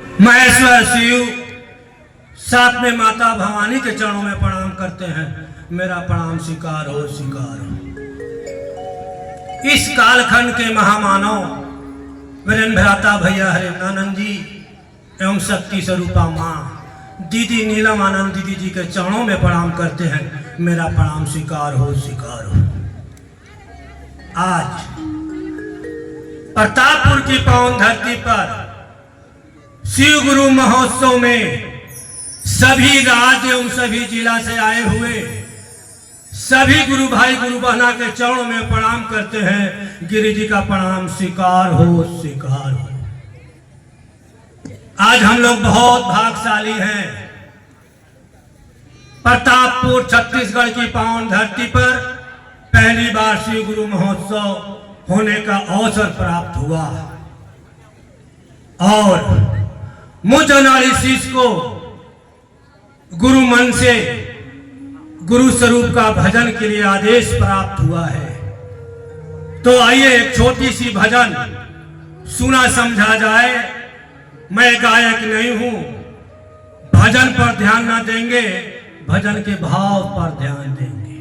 महेश्वर शिव साथ में माता भवानी के चरणों में प्रणाम करते हैं। मेरा प्रणाम स्वीकार हो, स्वीकार हो। इस कालखंड के महामानव वीरेंद्र भ्राता भैया हरिनानंद जी एवं शक्ति स्वरूपा माँ दीदी नीलम आनंद दीदी जी के चरणों में प्रणाम करते हैं। मेरा प्रणाम स्वीकार हो, स्वीकार हो। आज प्रतापपुर की पावन धरती पर शिव गुरु महोत्सव में सभी राज्य एवं सभी जिला से आए हुए सभी गुरु भाई गुरु बहना के चरणों में प्रणाम करते हैं। गिरि जी का प्रणाम स्वीकार हो, स्वीकार हो। आज हम लोग बहुत भाग्यशाली हैं। प्रतापपुर छत्तीसगढ़ की पावन धरती पर पहली बार शिव गुरु महोत्सव होने का अवसर प्राप्त हुआ और मुझ अनाड़ी शीश को गुरु मन से गुरु स्वरूप का भजन के लिए आदेश प्राप्त हुआ है। तो आइए एक छोटी सी भजन सुना समझा जाए। मैं गायक नहीं हूं, भजन पर ध्यान ना देंगे, भजन के भाव पर ध्यान देंगे।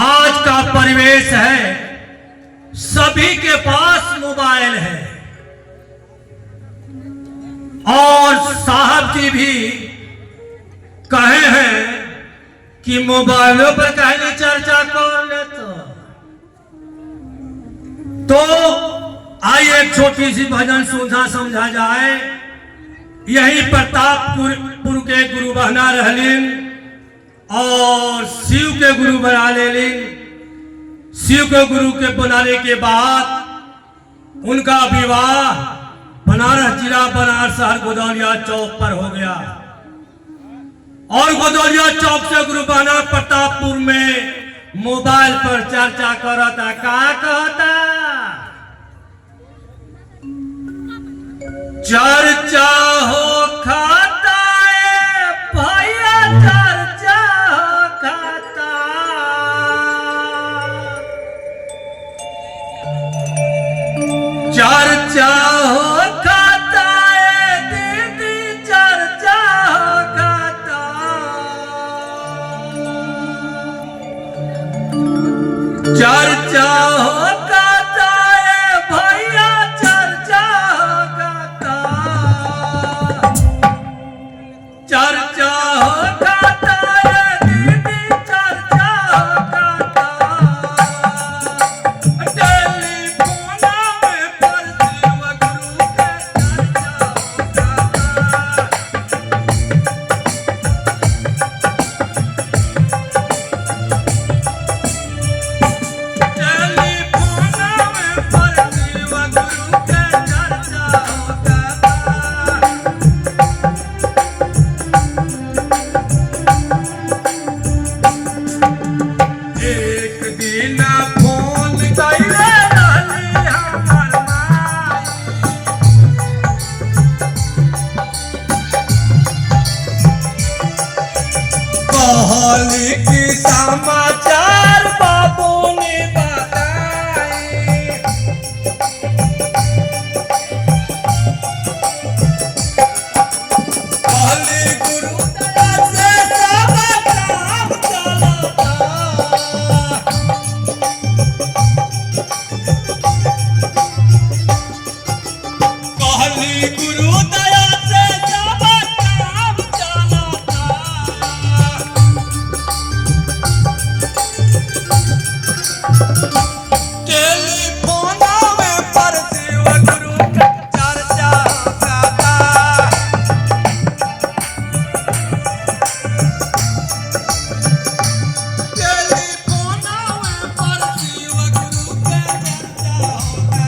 आज का परिवेश है, सभी के पास मोबाइल है और साहब जी भी कहे हैं कि मोबाइलों पर कहीं चर्चा कर ले। तो आइए एक छोटी सी भजन सुना समझा जाए। यही प्रतापपुर के गुरु बहना रहलीन और शिव के गुरु बना लेलीन। शिव के गुरु के बनाने के बाद उनका विवाह बनारस जिला बनारस शहर गोदौलिया चौक पर हो गया और गोदौलिया चौक से गुरु बहना प्रतापपुर में मोबाइल पर चर्चा करता। का कहता चर्चा हो खाता है भैया, चर्चा हो खाता। चर्चा हो खाता है दीदी, चर्चा हो खाता। चर्चा हो खाता है भैया, चर्चा हो खाता। चर्चा हो खाता है दीदी, चर्चा हो खाता। टेलीफोन में पर शिव गुरु के चर्चा हो खाता। की समाचार बाबू ने बताए। कहली गुरु दया से सब काम चलता। कहली गुरु दया से सब काम चलता। टेलीफोन में पर शिव गुरु के चर्चा होता। टेलीफोन में पर शिव गुरु के चर्चा होता।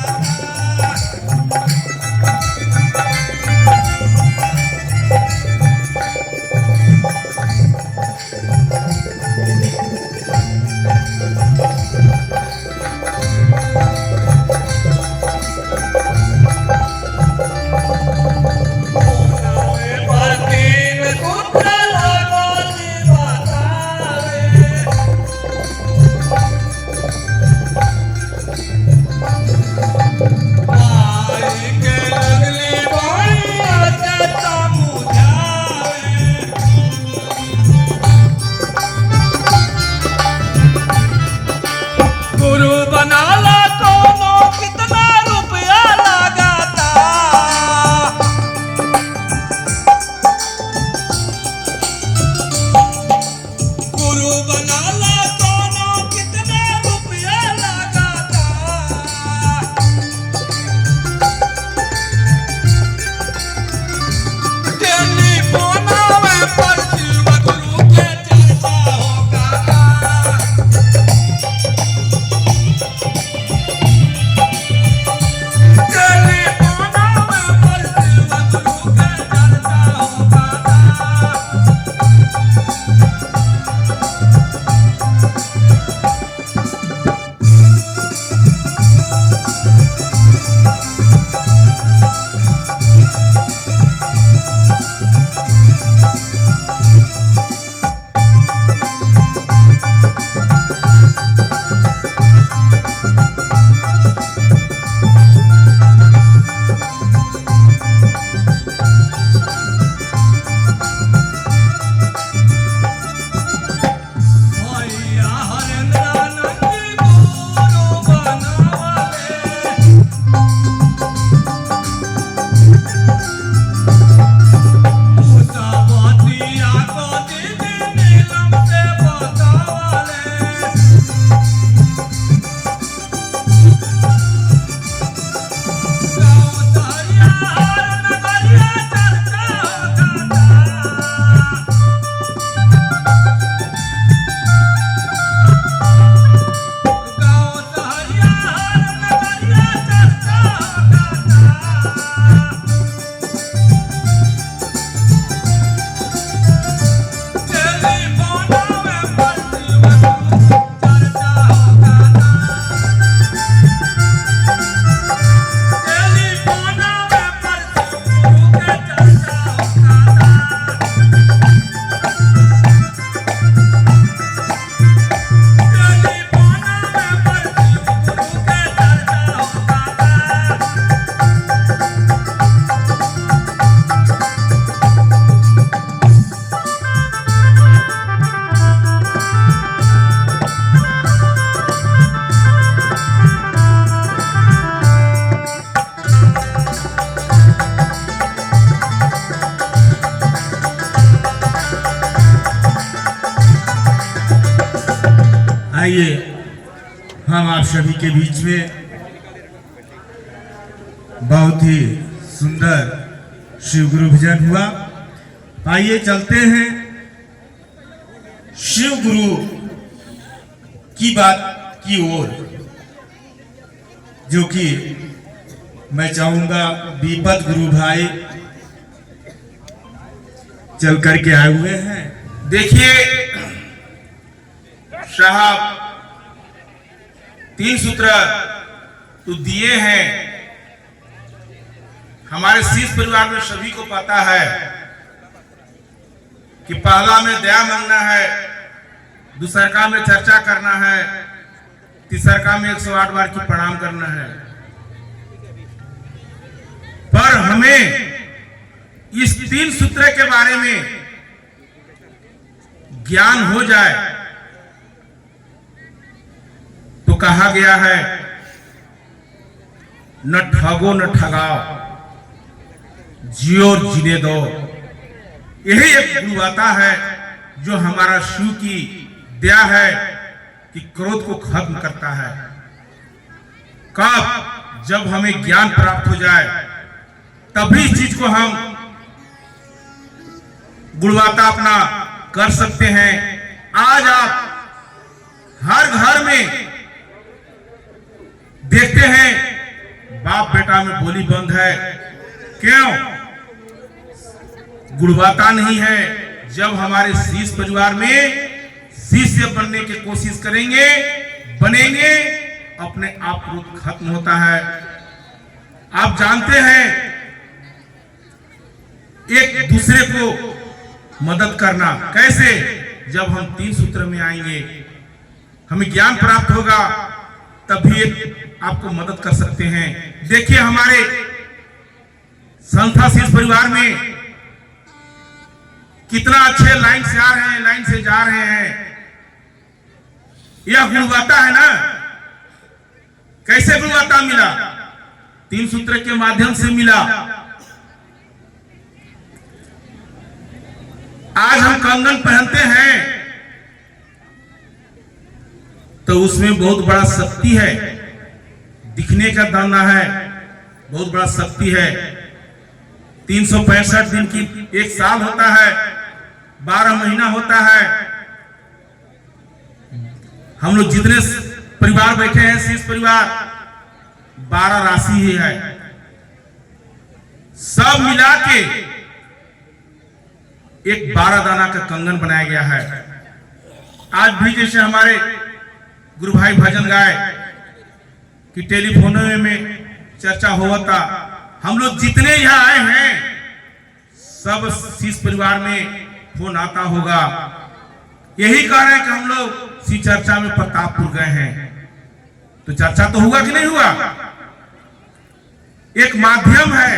आइए हम आप सभी के बीच में बहुत ही सुंदर शिव गुरु भजन हुआ। आइए चलते हैं शिव गुरु की बात की ओर, जो कि मैं चाहूंगा दीपक गुरु भाई चल करके आए हुए हैं। देखिए साहब, 3 सूत्र तो दिए हैं। हमारे शीश परिवार में सभी को पता है कि पहला में दया मांगना है, दूसरा में चर्चा करना है, तीसरा में 108 बार की प्रणाम करना है। पर हमें इस 3 सूत्र के बारे में ज्ञान हो जाए तो कहा गया है न ठगो न ठगाओ, जियो और जीने दो। यही एक गुरुवाता है जो हमारा शिव की दया है कि क्रोध को खत्म करता है। कब? जब हमें ज्ञान प्राप्त हो जाए तभी इस चीज को हम गुणवत्ता अपना कर सकते हैं। आज आप हर घर में देखते हैं बाप बेटा में बोली बंद है। क्यों? गुणवत्ता नहीं है। जब हमारे शीश परिवार में शिष्य बनने की कोशिश करेंगे, बनेंगे, अपने आप क्रोध खत्म होता है। आप जानते हैं एक दूसरे को मदद करना कैसे? जब हम 3 सूत्र में आएंगे, हमें ज्ञान प्राप्त होगा, तभी आपको मदद कर सकते हैं। देखिए हमारे संस्था शीश परिवार में कितना अच्छे लाइन से आ रहे हैं, लाइन से जा रहे हैं। यह गुणवत्ता है ना। कैसे गुणवत्ता मिला? 3 सूत्र के माध्यम से मिला। आज हम कंगन पहनते हैं तो उसमें बहुत बड़ा शक्ति है, दिखने का दाना है, बहुत बड़ा शक्ति है। 365 दिन की 1 साल होता है, 12 महीना होता है। हम लोग जितने परिवार बैठे हैं शीश परिवार, 12 राशि ही है। सब मिला के एक 12 दाना का कंगन बनाया गया है। आज भी जैसे हमारे गुरु भाई भजन गाए कि टेलीफोन में चर्चा हुआ था, हम लोग जितने यहाँ आए हैं सब शीश परिवार में फोन आता होगा। यही कह रहे हैं कि हम लोग सी चर्चा में प्रतापपुर गए हैं, तो चर्चा तो हुआ कि नहीं हुआ? एक माध्यम है।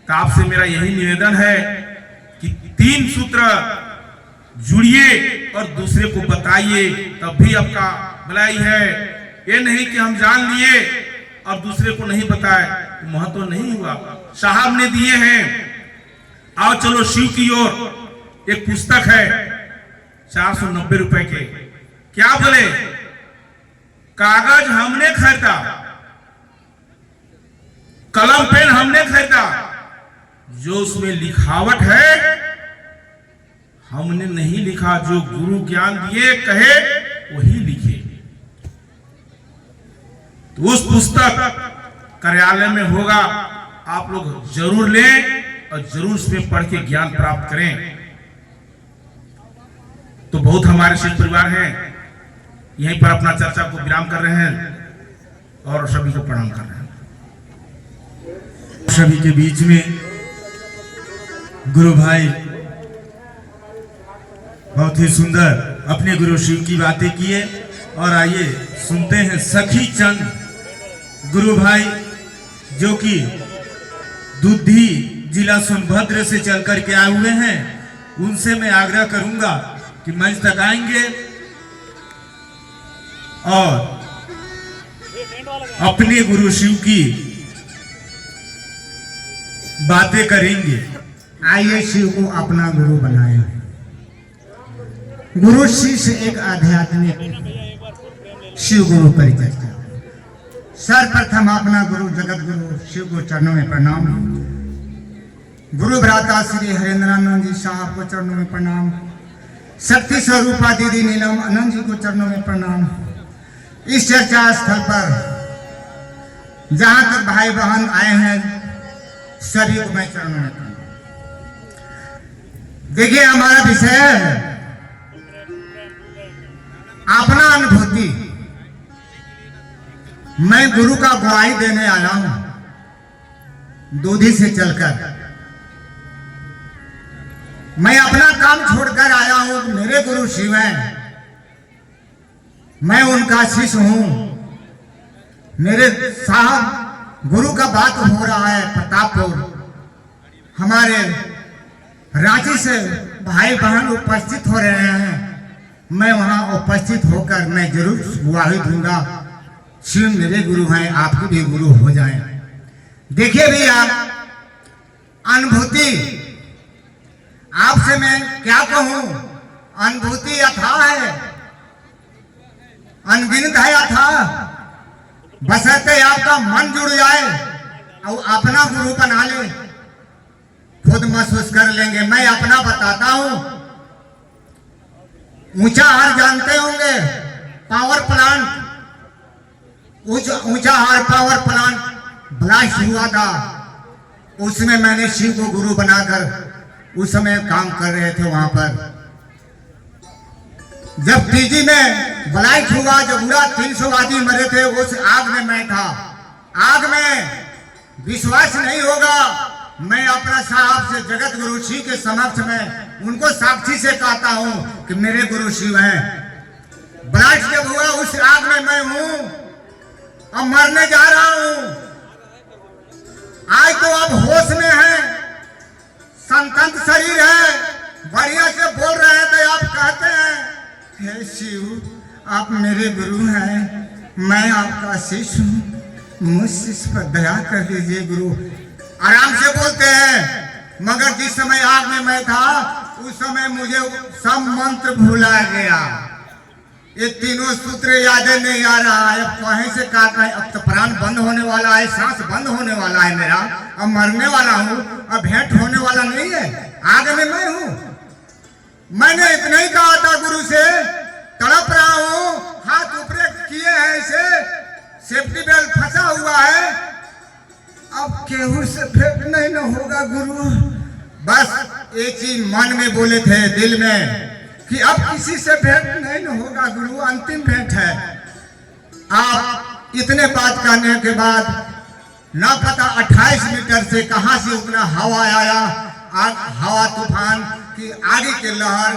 तो आपसे मेरा यही निवेदन है कि 3 सूत्र जुड़िए और दूसरे को बताइए, तब भी आपका भलाई है। ये नहीं कि हम जान लिए और दूसरे को नहीं बताए तो महत्व नहीं हुआ। साहब ने दिए हैं। आओ चलो शिव की ओर। एक पुस्तक है 490 रुपए के। क्या बोले? कागज हमने खरीदा, कलम पेन हमने खरीदा, जो उसमें लिखावट है हमने नहीं लिखा। जो गुरु ज्ञान दिए कहे वही लिखे। तो उस पुस्तक कार्यालय में होगा, आप लोग जरूर लें और जरूर उसमें पढ़ के ज्ञान प्राप्त करें। तो बहुत हमारे शीश परिवार हैं, यहीं पर अपना चर्चा को विराम कर रहे हैं और सभी को प्रणाम कर रहे हैं। सभी के बीच में गुरु भाई बहुत ही सुंदर अपने गुरु शिव की बातें किए। और आइए सुनते हैं सखी चंद गुरु भाई, जो कि दुधी जिला सोनभद्र से चल करके आए हुए हैं। उनसे मैं आग्रह करूंगा कि मंच तक आएंगे और अपने गुरु शिव की बातें करेंगे। आइए शिव को अपना गुरु बनाए। गुरु शिष्य एक आध्यात्मिक शिव गुरु परिचर्चा। सर्वप्रथम अपना गुरु जगत गुरु शिव को चरणों में प्रणाम। गुरु भ्राता श्री हरेंद्रानंद जी साहब को चरणों में प्रणाम। शक्ति स्वरूपा दीदी नीलम आनंद जी को चरणों में प्रणाम। इस चर्चा स्थल पर जहां तक भाई बहन आए हैं सभी को मैं चरणों में प्रणाम। देखिए हमारा विषय है अपना अनुभूति। मैं गुरु का गवाही देने आया हूं दूधी से चलकर। मैं अपना काम छोड़कर आया हूं। मेरे गुरु शिव हैं, मैं उनका शिष्य हूं। मेरे साहब गुरु का बात हो रहा है प्रतापपुर। हमारे रांची से भाई बहन उपस्थित हो रहे हैं। मैं वहां उपस्थित होकर मैं जरूर गवाही दूंगा। शिव मेरे गुरु हैं, आपके भी गुरु हो जाएं। देखिए भैया, अनुभूति आपसे मैं क्या कहूं, अनुभूति अथाह है, अनगिनत है अथाह। बशर्ते आपका मन जुड़ जाए और अपना गुरु बना ले, खुद महसूस कर लेंगे। मैं अपना बताता हूं। ऊंचा हार जानते होंगे, पावर प्लांट, ऊंचा हार पावर प्लांट ब्लास्ट हुआ था। उसमें मैंने शिव को गुरु बनाकर उस समय काम कर रहे थे वहां पर। जब टीजी में ब्लास्ट हुआ, जब पूरा 300 आदमी मरे थे, उस आग में मैं था। आग में विश्वास नहीं होगा, मैं अपना साहब से जगत गुरु शिव के समक्ष में उनको साक्षी से कहता हूं कि मेरे गुरु शिव हैं। ब्लास्ट जब हुआ उस आग में मैं हूं, अब मरने जा रहा हूं। आज तो अब होश में है, संतंत शरीर है, बढ़िया से बोल रहे थे। आप कहते हैं हे शिव आप मेरे गुरु हैं, मैं आपका शिष्य हूं, मुझ शिष्य पर दया कर दीजिए गुरु। आराम से बोलते हैं, मगर जिस समय आग में मैं था उस समय मुझे सब मंत्र भूला गया। ये तीनों सूत्र याद नहीं आ रहा है। अब कहीं से कहा है, अब तो प्राण बंद होने वाला है, सांस बंद होने वाला है मेरा, अब मरने वाला हूँ, अब भेंट होने वाला नहीं है, आग में मैं हूँ। मैंने इतना ही कहा था गुरु से, तड़प रहा हूँ, हाथ ऊपर किए हैं ऐसे, सेफ्टी बेल्ट फंसा हुआ है, अब केहू से भेंट नहीं न होगा गुरु। बस एक चीज मन में बोले थे, दिल में, कि अब किसी से भेंट नहीं न होगा गुरु, अंतिम भेंट है। आप इतने बात करने के बाद ना पता 28 मीटर से कहां से उतना हवा आया, हवा तूफान की आगे के लहर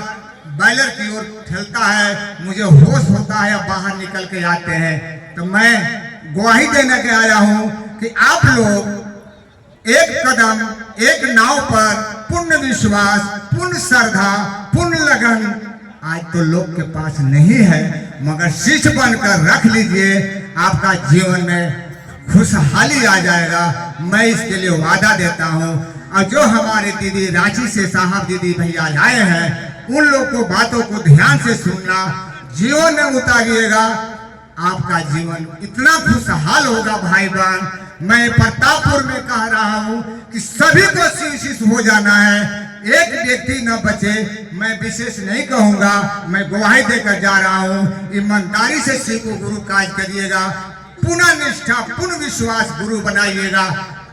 बैलर की ओर ठेलता है। मुझे होश होता है, अब बाहर निकल के आते हैं। तो मैं गवाही देने के आया हूं कि आप लोग एक कदम एक नाव पर पूर्ण विश्वास, पूर्ण श्रद्धा, पूर्ण लगन आज तो लोग के पास नहीं है, मगर शिष्य बनकर रख लीजिए, आपका जीवन में खुशहाली आ जाएगा। मैं इसके लिए वादा देता हूं। और जो हमारे दीदी रांची से साहब दीदी भैया आए हैं, उन लोग को बातों को ध्यान से सुनना, जीवन में उतारिएगा, आपका जीवन इतना खुशहाल होगा भाई बहन। मैं प्रतापपुर में कह रहा हूं कि सभी को शिष्य हो जाना है, एक व्यक्ति न बचे। मैं विशेष नहीं कहूंगा, मैं गवाही देकर जा रहा हूं। ईमानदारी से शिव को गुरु काज करिएगा, पुनः निष्ठा, पूर्ण विश्वास गुरु बनाइएगा।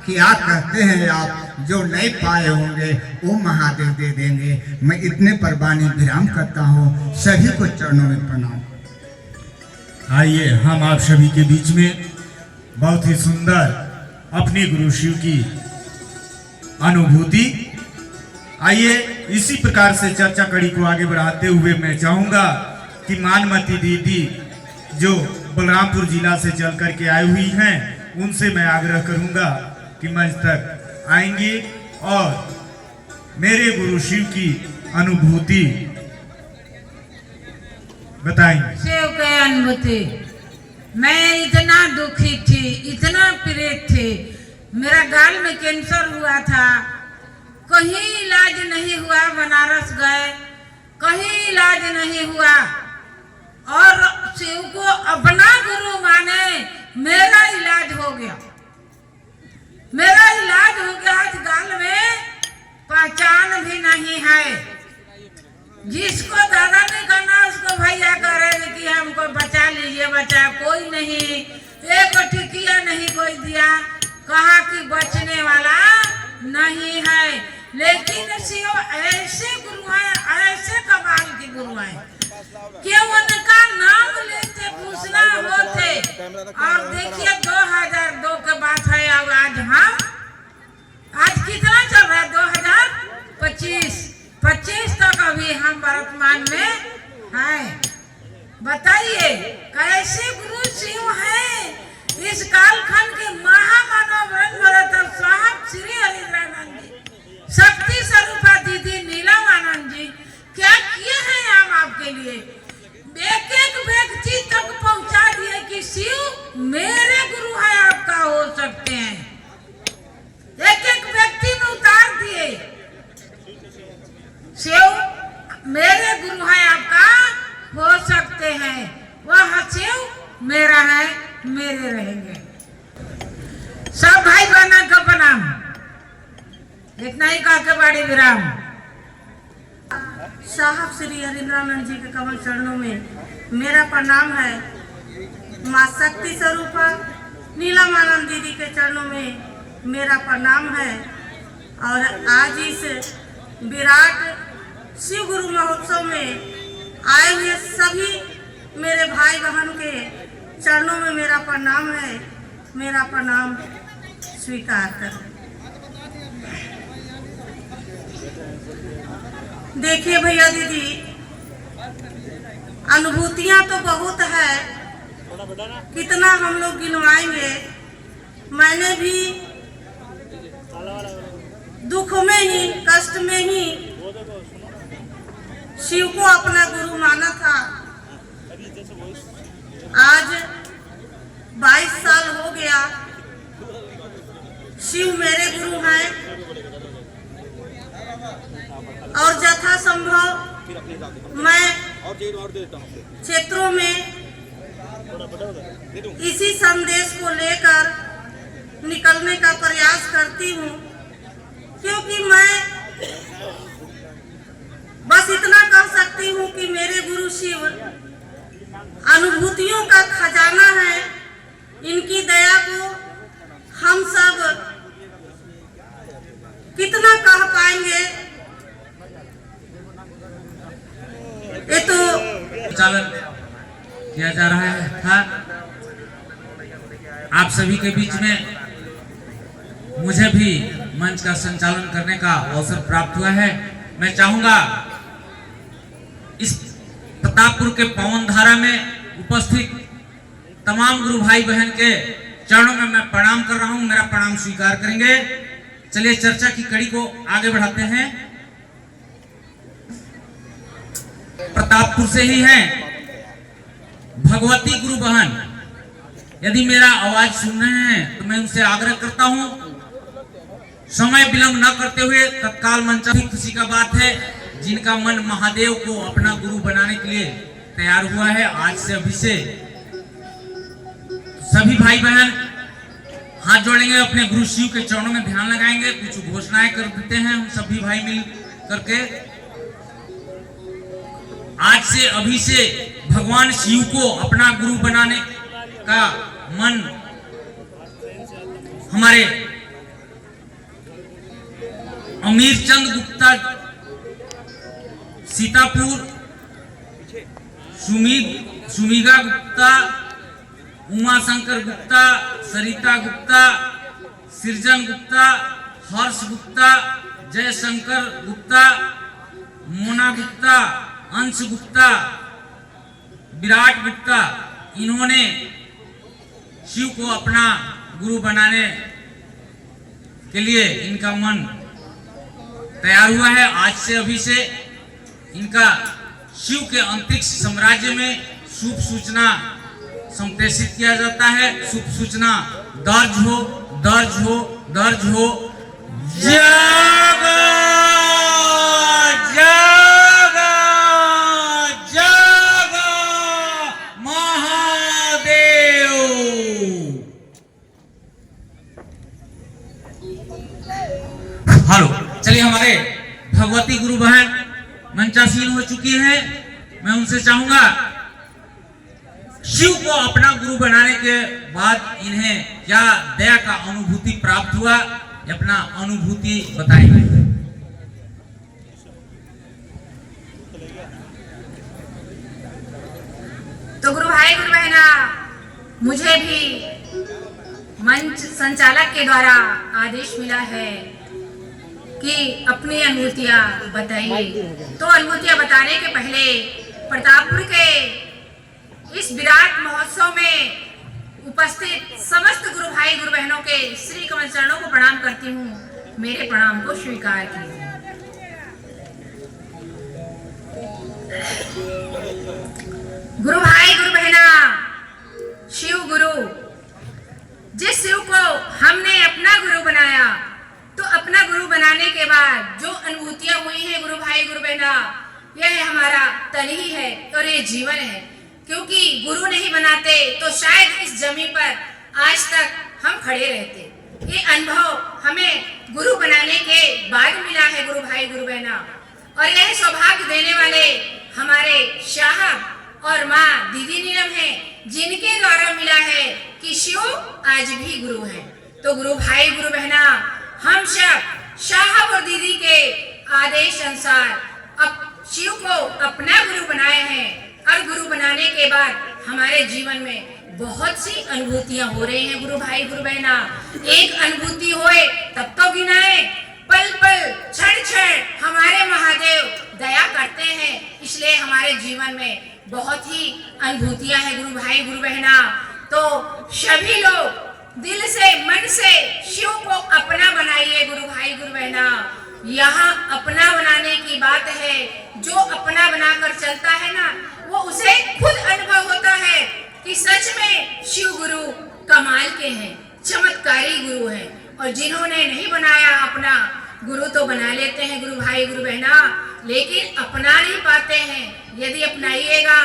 क्या कहते हैं आप, जो नहीं पाए होंगे वो महादेव दे देंगे। मैं इतने पर वाणी विराम करता हूँ। सभी को चरणों में प्रणाम। आइए हम आप सभी के बीच में बहुत ही सुंदर अपने गुरु शिव की अनुभूति। आइए इसी प्रकार से चर्चा कड़ी को आगे बढ़ाते हुए मैं चाहूंगा कि मानमती दीदी जो बलरामपुर जिला से चल करके आई हुई हैं, उनसे मैं आग्रह करूंगा कि मंच तक आएंगी और मेरे गुरु शिव की अनुभूति बताएंगे। शिव की अनुभूति, मैं इतना दुखी थी, इतना पीड़ित थी। मेरा गाल में कैंसर हुआ था, कहीं इलाज नहीं हुआ। बनारस गए, कहीं इलाज नहीं हुआ और शिव को अपना गुरु माने मेरा इलाज हो गया। मेरा इलाज हो गया। आज गाल में पहचान भी नहीं है। जिसको दादा नहीं करना उसको भैया करेंगे कि हमको बचा लीजिए, बचा कोई नहीं। एक टिकिया नहीं कोई दिया, कहा कि बचने वाला नहीं है। लेकिन शिव ऐसे गुरु हैं, ऐसे कमाल के गुरु हैं कि उनका नाम लेते पूछना होते। और देखिए 2002 के बात है। अब आज कितना चल रहा है? 2025 तक अभी हम वर्तमान में हैं। बताइए कैसे गुरु शिव हैं। इस कालखंड के महामानव ब्रह्मरत्न साहब श्री हरिद्रानंद जी, शक्ति स्वरूपा दीदी नीलमानंद जी क्या किए हैं हम आपके लिए। एक एक व्यक्ति तक पहुंचा दिए कि शिव मेरे गुरु है, आपका हो सकते हैं। एक एक व्यक्ति में उतार दिए शिव मेरे गुरु है, आपका हो सकते हैं। वह शिव मेरा है, मेरे रहेंगे। सब भाई बहनों को प्रणाम। इतना ही कह के बड़ी विराम। साहब श्री हरिद्रानंद जी के कमल चरणों में मेरा प्रणाम है। माँ शक्ति स्वरूपा नीलमानंद दीदी के चरणों में मेरा प्रणाम है। और आज इस विराट शिव गुरु महोत्सव में आए हुए सभी मेरे भाई बहन के चरणों में मेरा प्रणाम है। मेरा प्रणाम स्वीकार कर। देखिए भैया दीदी, अनुभूतियां तो बहुत है, कितना हम लोग गिनवाएंगे। मैंने भी दुख में ही, कष्ट में ही शिव को अपना गुरु माना था। आज 22 साल हो गया। शिव मेरे गुरु हैं और यथासंभव मैं क्षेत्रों में इसी संदेश को लेकर निकलने का प्रयास करती हूँ, क्योंकि मैं बस इतना कर सकती हूँ कि मेरे गुरु शिव अनुभूतियों का खजाना है। इनकी दया को हम सब कितना कह पाएंगे। ये तो संचालन किया जा रहा था। आप सभी के बीच में मुझे भी मंच का संचालन करने का अवसर प्राप्त हुआ है। मैं चाहूंगा इस प्रतापपुर के पवन धारा में उपस्थित तमाम गुरु भाई बहन के चरणों में मैं प्रणाम कर रहा हूं। मेरा प्रणाम स्वीकार करेंगे। चलिए चर्चा की कड़ी को आगे बढ़ाते हैं। प्रतापपुर से ही हैं भगवती गुरु बहन। यदि मेरा आवाज सुन रहे हैं तो मैं उनसे आग्रह करता हूं, समय विलंब न करते हुए तत्काल मंच। खुशी का बात है जिनका मन महादेव को अपना गुरु बनाने के लिए तैयार हुआ है। आज से अभी से सभी भाई बहन हाथ जोड़ेंगे, अपने गुरु शिव के चरणों में ध्यान लगाएंगे, कुछ घोषणाएं कर देते हैं हम सभी भाई मिल करके। आज से अभी से भगवान शिव को अपना गुरु बनाने का मन हमारे अमीर चंद गुप्ता सीतापुर, सुमिगा गुप्ता, उमा शंकर गुप्ता, सरिता गुप्ता, सृजन गुप्ता, हर्ष गुप्ता, जयशंकर गुप्ता, मोना गुप्ता, अंश गुप्ता, विराट गुप्ता, इन्होंने शिव को अपना गुरु बनाने के लिए इनका मन तैयार हुआ है। आज से अभी से इनका शिव के अंतरिक्ष साम्राज्य में शुभ सूचना संप्रेषित किया जाता है। शुभ सूचना दर्ज हो, दर्ज हो, दर्ज हो। जागो, जागो, हेलो, चलिए हमारे भगवती गुरु बहन मंचासीन हो चुकी हैं। मैं उनसे चाहूंगा शिव को अपना गुरु बनाने के बाद इन्हें क्या दया का अनुभूति प्राप्त हुआ, ये अपना अनुभूति बताएंगे। तो गुरु भाई गुरु बहना, मुझे भी मंच संचालक के द्वारा आदेश मिला है कि अपनी अनुभूतियां बताइए। तो अनुभूतियां बताने के पहले प्रतापपुर के इस विराट महोत्सव में उपस्थित समस्त गुरु भाई गुरु बहनों के श्री कमल चरणों को प्रणाम करती हूँ। मेरे प्रणाम को स्वीकार कीजिए। गुरु भाई गुरु बहना, शिव गुरु, जिस शिव को हमने अपना गुरु बनाया, तो अपना गुरु बनाने के बाद जो अनुभूतियां हुई हैं गुरु भाई गुरु बहना, यह हमारा तन ही है और ये जीवन है। क्योंकि गुरु नहीं बनाते तो शायद इस जमीन पर आज तक हम खड़े रहते। ये अनुभव हमें गुरु बनाने के बाद मिला है गुरु भाई गुरु बहना, और यह सौभाग्य देने वाले हमारे शाह और माँ दीदी नीलम है, जिनके द्वारा मिला है कि शिव आज भी गुरु है। तो गुरु भाई गुरु बहना, हम सब शाह और दीदी के आदेश अनुसार अब शिव को अपना गुरु बनाए हैं, और गुरु बनाने के बाद हमारे जीवन में बहुत सी अनुभूतियां हो रही हैं गुरु भाई गुरु बहना। एक अनुभूति होए तब तो गिनाए, पल पल क्षण क्षण हमारे महादेव दया करते हैं, इसलिए हमारे जीवन में बहुत ही अनुभूतियां हैं गुरु भाई गुरु बहना। तो सभी लोग दिल से मन से शिव को अपना बनाइए गुरु भाई गुरु बहना। यहाँ अपना बनाने की बात है, जो अपना बनाकर चलता है ना, वो उसे खुद अनुभव होता है कि सच में शिव गुरु कमाल के हैं, चमत्कारी गुरु हैं। और जिन्होंने नहीं बनाया अपना गुरु तो बना लेते हैं गुरु भाई गुरु बहना, लेकिन अपना नहीं पाते हैं। यदि अपनाइएगा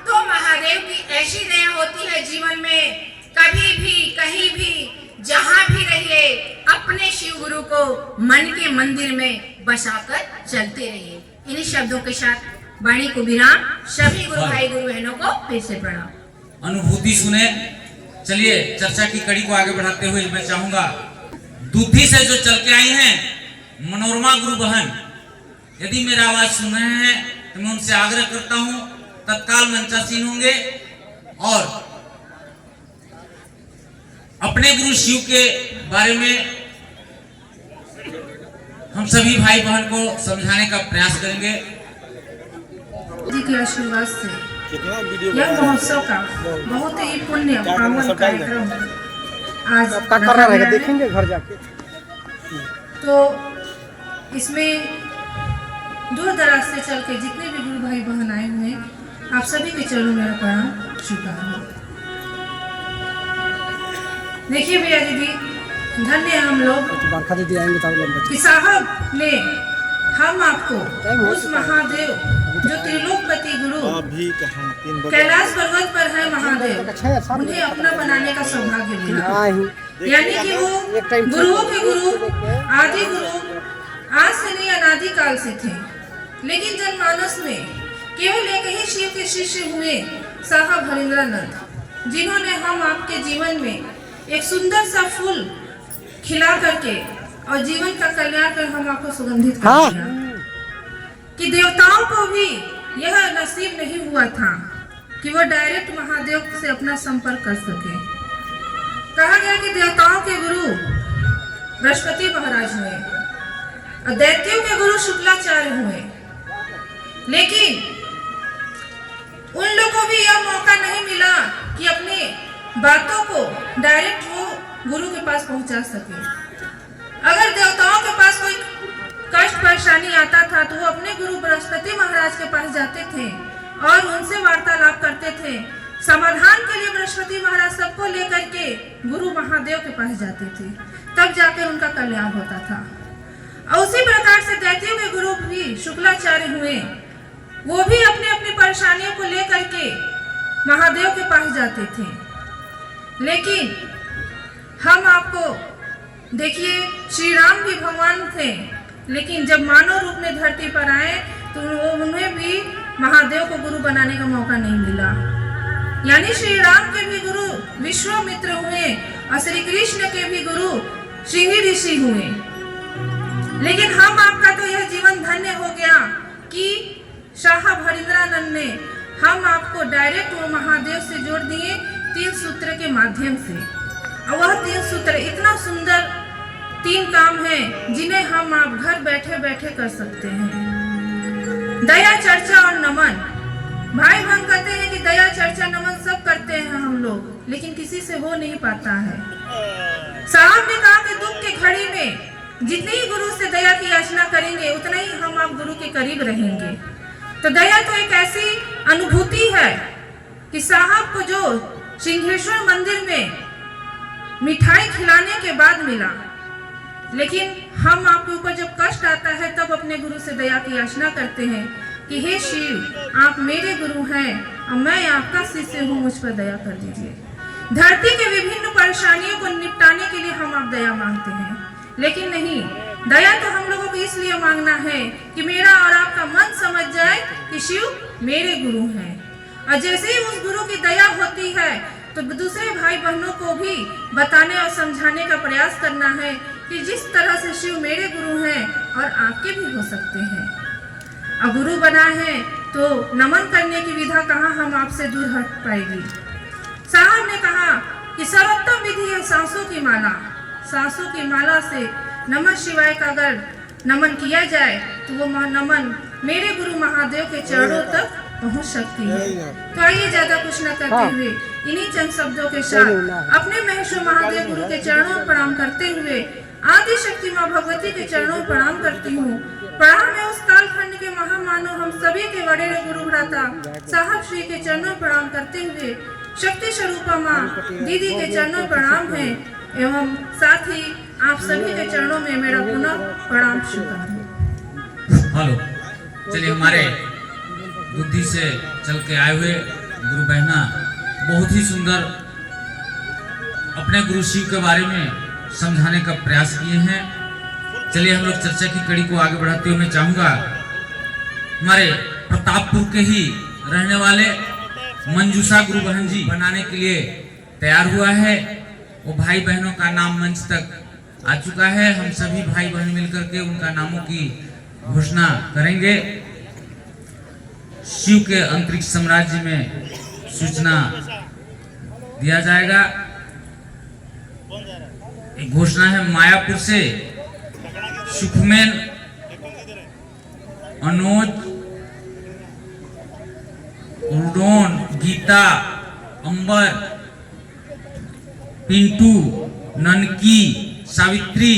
तो महादेव की ऐसी दया होती है जीवन में, कभी भी कहीं भी जहां भी रहिए अपने शिव गुरु को मन के मंदिर में बसाकर चलते रहिए। इन्हीं शब्दों के साथ वाणी को विराम। सभी गुरु भाई गुरु बहनों को फिर से प्रणाम। अनुभूति सुने। चलिए चर्चा की कड़ी को आगे बढ़ाते हुए मैं चाहूंगा दूधी से जो चल के आई हैं मनोरमा गुरु बहन, यदि मेरा आवाज सुन रहे हैं तो मैं उनसे आग्रह करता हूं तत्काल मंचासीन होंगे और अपने गुरु शिव के बारे में हम सभी भाई बहन को समझाने का प्रयास करेंगे। जी के आशीर्वाद से यह महोत्सव का बहुत ही पुण्य पावन कार्यक्रम आज कर रहा है, देखेंगे घर जाके। तो इसमें दूर दराज से चल के जितने भी गुरु भाई बहन आए हुए हैं, आप सभी के चरणों में प्रणाम स्वीकार हो। देखिए भैया दीदी, धन्य हम लोग कि साहब ने हम आपको उस महादेव जो त्रिलोकपति गुरु कैलाश पर्वत पर है महादेव, उन्हें अपना बनाने का सौभाग्य मिला। यानी कि वो गुरुओं के गुरु, आदि गुरु आज से नहीं अनादि काल से थे, लेकिन जनमानस में केवल एक ही शिव के शिष्य हुए साहब हरिंद्रानंद, जिन्होंने हम आपके जीवन में एक सुंदर सा फूल खिला करके और जीवन का कल्याण कर हम आपको सुगंधित कर दिया। कि देवताओं को भी यह नसीब नहीं हुआ था कि वो डायरेक्ट महादेव से अपना संपर्क कर सके। कहा गया कि देवताओं के गुरु बृहस्पति महाराज हुए और दैत्यों के गुरु शुक्लाचार्य हुए, लेकिन उन लोगों को भी यह मौका नहीं मिला कि अपनी बातों को डायरेक्ट वो गुरु के पास पहुंचा सके। अगर देवताओं के पास कोई कष्ट परेशानी आता था तो वो अपने गुरु बृहस्पति महाराज के पास जाते थे और उनसे वार्तालाप करते थे। समाधान के लिए बृहस्पति महाराज सबको लेकर के गुरु महादेव के पास जाते थे, तब जाकर उनका कल्याण होता था। और उसी प्रकार से दैत्यों के गुरु भी शुक्लाचार्य हुए, वो भी अपने अपनी परेशानियों को लेकर के महादेव के पास जाते थे। लेकिन हम आपको देखिए, श्री राम भी भगवान थे, लेकिन जब मानव रूप में धरती पर आए तो उन्हें भी महादेव को गुरु बनाने का मौका नहीं मिला। यानी श्री राम के भी गुरु विश्वामित्र हुए और श्री कृष्ण के भी गुरु श्री ऋषि हुए। लेकिन हम आपका तो यह जीवन धन्य हो गया कि शाह भरिंद्रानंद ने हम आपको डायरेक्ट वो महादेव से जोड़ दिए 3 सूत्र के माध्यम से। और वह 3 सूत्र इतना सुंदर 3 काम हैं जिन्हें हम आप घर बैठे बैठे कर सकते हैं। दया, चर्चा और नमन। भाई बहन कहते हैं कि दया, चर्चा, नमन सब करते हैं हम लोग, लेकिन किसी से हो नहीं पाता है। साहब ने कहा कि दुख की घड़ी में जितनी ही गुरु से दया की याचना करेंगे उतना ही हम आप गुरु के करीब रहेंगे। तो दया तो एक ऐसी अनुभूति है कि साहब को जो सिंहेश्वर मंदिर में मिठाई खिलाने के बाद मिला, लेकिन हम आपके ऊपर जब कष्ट आता है तब अपने गुरु से दया की याचना करते हैं कि हे शिव, आप मेरे गुरु हैं और मैं आपका शिष्य हूँ, मुझ पर दया कर दीजिए। धरती के विभिन्न परेशानियों को निपटाने के लिए हम आप दया मांगते हैं, लेकिन नहीं, दया तो हम लोगों को इसलिए मांगना है कि मेरा और आपका मन समझ जाए कि शिव मेरे गुरु हैं। और जैसे ही उस गुरु की दया होती है तो दूसरे भाई बहनों को भी बताने और समझाने का प्रयास करना है कि जिस तरह से शिव मेरे गुरु हैं और आपके भी हो सकते हैं। और गुरु बना है तो नमन करने की विधा कहाँ हम आपसे दूर हट पाएगी। साहब ने कहा कि सर्वोत्तम विधि है सांसों की माला। सांसों की माला से नमः शिवाय का अगर नमन किया जाए तो वो नमन मेरे गुरु महादेव के चरणों तक पहुंच सकती है। तो आइए ज्यादा कुछ न करते हुए इन्हीं चंद शब्दों के साथ अपने महेश्वर महादेव गुरु के चरणों में प्रणाम करते हुए आदि शक्ति माँ भगवती के चरणों में प्रणाम करती हूँ। प्रणाम है उस कालखंड के महामानव हम सभी के वडेरे गुरु भ्राता साहब श्री के चरणों में प्रणाम करते हुए शक्ति स्वरूपा माँ दीदी के चरणों में प्रणाम है एवं साथ ही आप सभी के चरणों में मेरा पुनः प्रणाम स्वीकार है। हेलो, चलिए हमारे बुद्धि से चल के आए हुए गुरु बहना बहुत ही सुंदर अपने गुरु शिव के बारे में समझाने का प्रयास किए हैं। चलिए हम लोग चर्चा की कड़ी को आगे बढ़ाते हुए मैं चाहूँगा हमारे प्रतापपुर के ही रहने वाले मंजूषा गुरु बहन जी बनाने के लिए तैयार हुआ है। वो भाई बहनों का नाम मंच तक आ चुका है। हम सभी भाई बहन मिलकर के उनका नामों की घोषणा करेंगे। शिव के अंतरिक्ष साम्राज्य में सूचना दिया जाएगा। एक घोषणा है मायापुर से सुखमेन अनुज उर्डोन गीता अंबर पिंटू ननकी सावित्री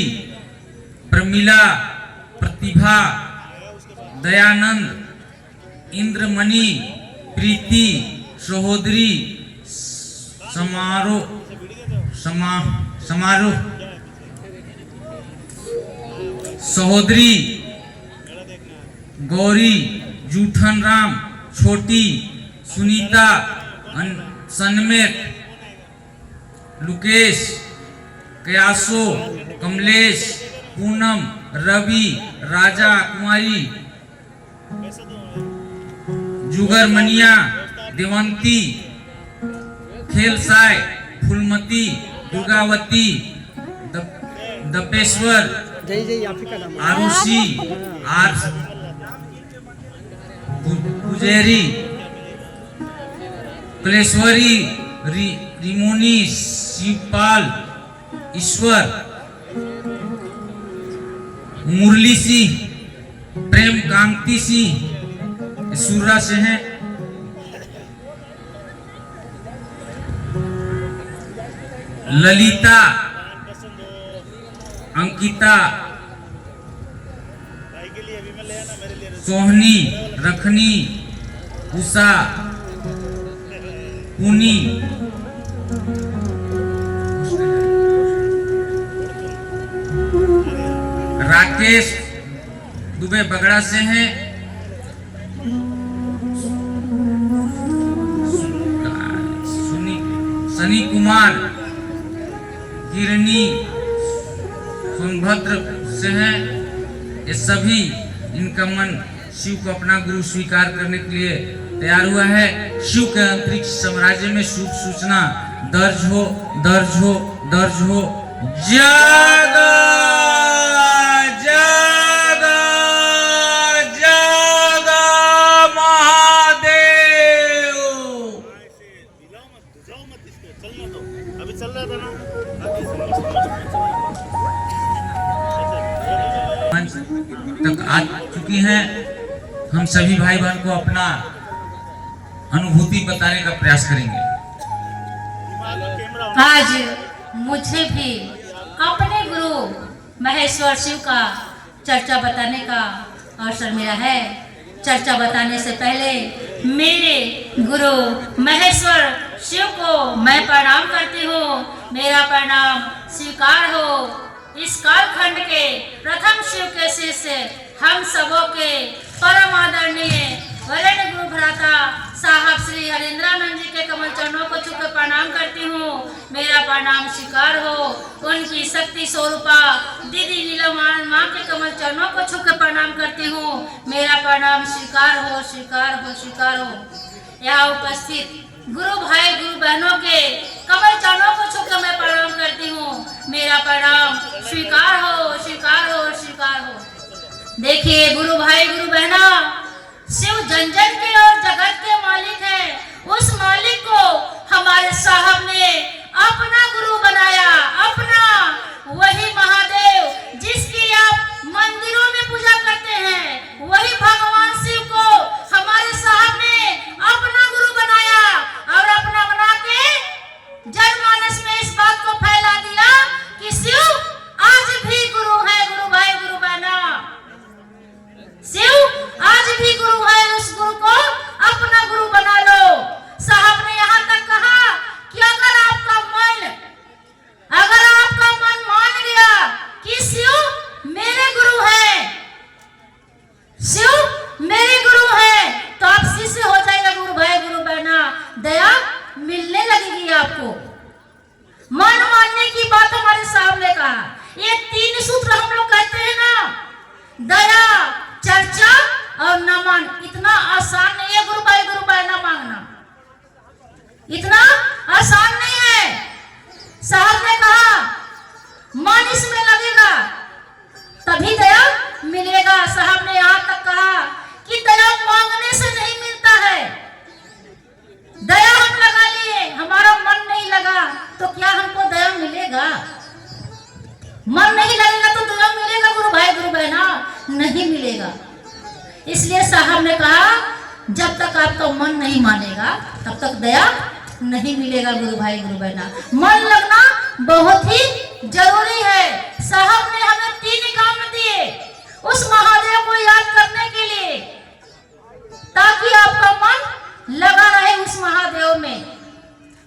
प्रमिला प्रतिभा दयानंद इंद्रमणि प्रीति सहोदरी समारोह सहोदरी गौरी जूठन राम छोटी सुनीता सनमेत लुकेश कयासो कमलेश पूनम रवि राजा कुमारी जुगर मनिया देवंती खेलसाय फूलमती दुर्गावती दपेश्वर आरुषि पुजेरी कलेश्वरी रिमोनी शिवपाल ईश्वर मुरली सिंह प्रेम कांति सिंह सूर्या से हैं। ललिता अंकिता सोहनी रखनी उषा पुनी राकेश दुबे बगड़ा से हैं। सनी कुमार किरनी सोनभद्र से हैं। ये सभी इनका मन शिव को अपना गुरु स्वीकार करने के लिए तैयार हुआ है। शिव के अंतरिक्ष साम्राज्य में शुभ सूचना दर्ज हो, दर्ज हो, दर्ज हो। जागा जागा जागा महादेव। मंच तक आ चुकी हैं। हम सभी भाई बहन को अपना अनुभूति बताने का प्रयास करेंगे। आज मुझे भी अपने गुरु महेश्वर शिव का चर्चा बताने का अवसर मिला है। चर्चा बताने से पहले मेरे गुरु महेश्वर शिव को मैं प्रणाम करती हूँ। मेरा प्रणाम स्वीकार हो। इस कालखंड के प्रथम शिव के शिष्य हम सबों के परम आदरणीय वरेण्य गुरु भ्राता साहब श्री हरेंद्रानंद जी के कमल चरणों को छूकर प्रणाम करती हूँ। मेरा प्रणाम स्वीकार हो। उनकी शक्ति स्वरूपा दीदी नीलम माँ के कमल चरणों को छूकर प्रणाम करती हूँ। मेरा प्रणाम स्वीकार हो, स्वीकार हो, स्वीकार हो। यहाँ उपस्थित गुरु भाई गुरु बहनों के कमल चरणों को छूकर मैं प्रणाम करती हूँ। मेरा प्रणाम स्वीकार हो, स्वीकार हो, स्वीकार हो। देखिए गुरु भाई गुरु बहना, शिव जन जन के और जगत के मालिक है। उस मालिक को हमारे साहब ने अपना गुरु बनाया, अपना। वही महादेव जिसकी आप मंदिरों में पूजा करते हैं, वही भगवान शिव को हमारे साहब ने अपना गुरु बनाया और अपना बना के जनमानस में इस बात को फैला दिया कि शिव आज भी गुरु है। गुरु भाई गुरु बहना, शिव आज भी गुरु है। उस गुरु को अपना गुरु बना लो। साहब ने यहाँ तक कहा कि अगर आपका मन मान गया कि शिव मेरे गुरु है, शिव मेरे गुरु है, तो आप शिष्य हो जाएगा। गुरु भाई गुरु बहना, दया मिलने लगेगी आपको। मन मानने की बात हमारे सामने कहा। ये 3 सूत्र हम लोग कहते हैं ना, दया, चर्चा और नमन। इतना आसान नहीं है गुरु भाई गुरु बहना मांगना, इतना आसान नहीं है। साहब ने कहा मन इसमें लगेगा तभी दया मिलेगा। साहब ने यहाँ तक कहा कि दया मांगने से नहीं मिलता है। दया हम लगा लिए, हमारा मन नहीं लगा तो क्या हमको दया मिलेगा? मन नहीं लगेगा तो दया मिलेगा गुरु भाई गुरु बहना? नहीं मिलेगा। इसलिए साहब ने कहा जब तक आपका मन नहीं मानेगा तब तक दया नहीं मिलेगा। गुरु भाई गुरु बहना, मन लगना बहुत ही जरूरी है। साहब ने हमें 3 काम दिए उस महादेव को याद करने के लिए, ताकि आपका मन लगा रहे उस महादेव में।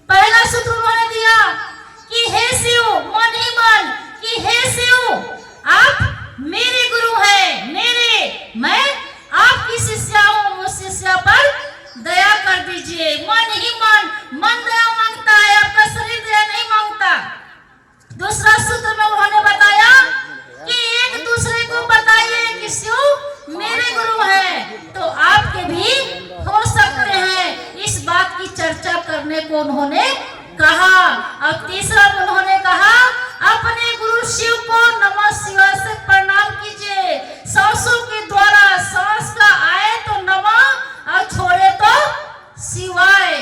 पहला सूत्र उन्होंने दिया कि हे शिव, मन ही मन, कि हे शिव आप मेरे गुरु हैं, मैं आपकी शिष्या हूँ। उस शिष्या पर दया कर दीजिए। मन ही मन दया मांगता है, आपका शरीर दया नहीं मांगता। दूसरा सूत्र में उन्होंने बताया कि एक दूसरे को बताइए कि शिव मेरे गुरु हैं, तो आपके भी हो सकते हैं। इस बात की चर्चा करने को उन्होंने कहा। और तीसरा उन्होंने कहा अपने गुरु शिव को नमः शिवाय से प्रणाम कीजिए। सांसों के द्वारा, सांस का आए तो नमः और छोड़े तो शिवाय।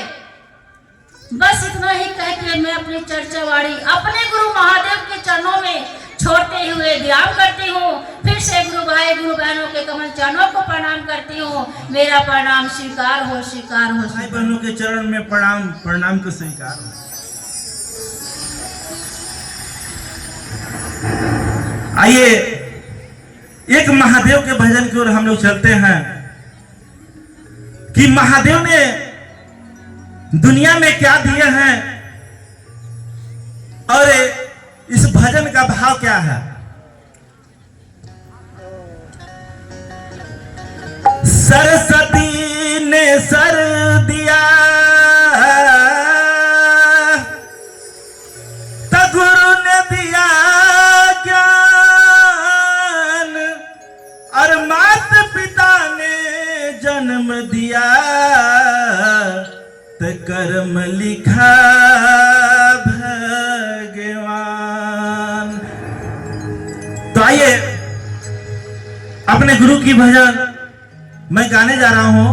बस इतना ही कह के मैं अपनी चर्चावाड़ी अपने गुरु महादेव के चरणों में छोड़ते हुए विराम करती हूँ। फिर से गुरु भाई गुरु बहनों के कमल चरणों को प्रणाम करती हूँ। मेरा प्रणाम स्वीकार हो, स्वीकार हो। भाई बहनों के चरण में प्रणाम को स्वीकार हो। आइए एक महादेव के भजन की ओर हम लोग चलते हैं कि महादेव ने दुनिया में क्या दिए हैं और इस भजन का भाव क्या है। सरस्वती ने सर दिया तो गुरु ने दिया ज्ञान। जन्म दिया तो कर्म लिखा भगवान। तो आइए अपने गुरु की भजन मैं गाने जा रहा हूं।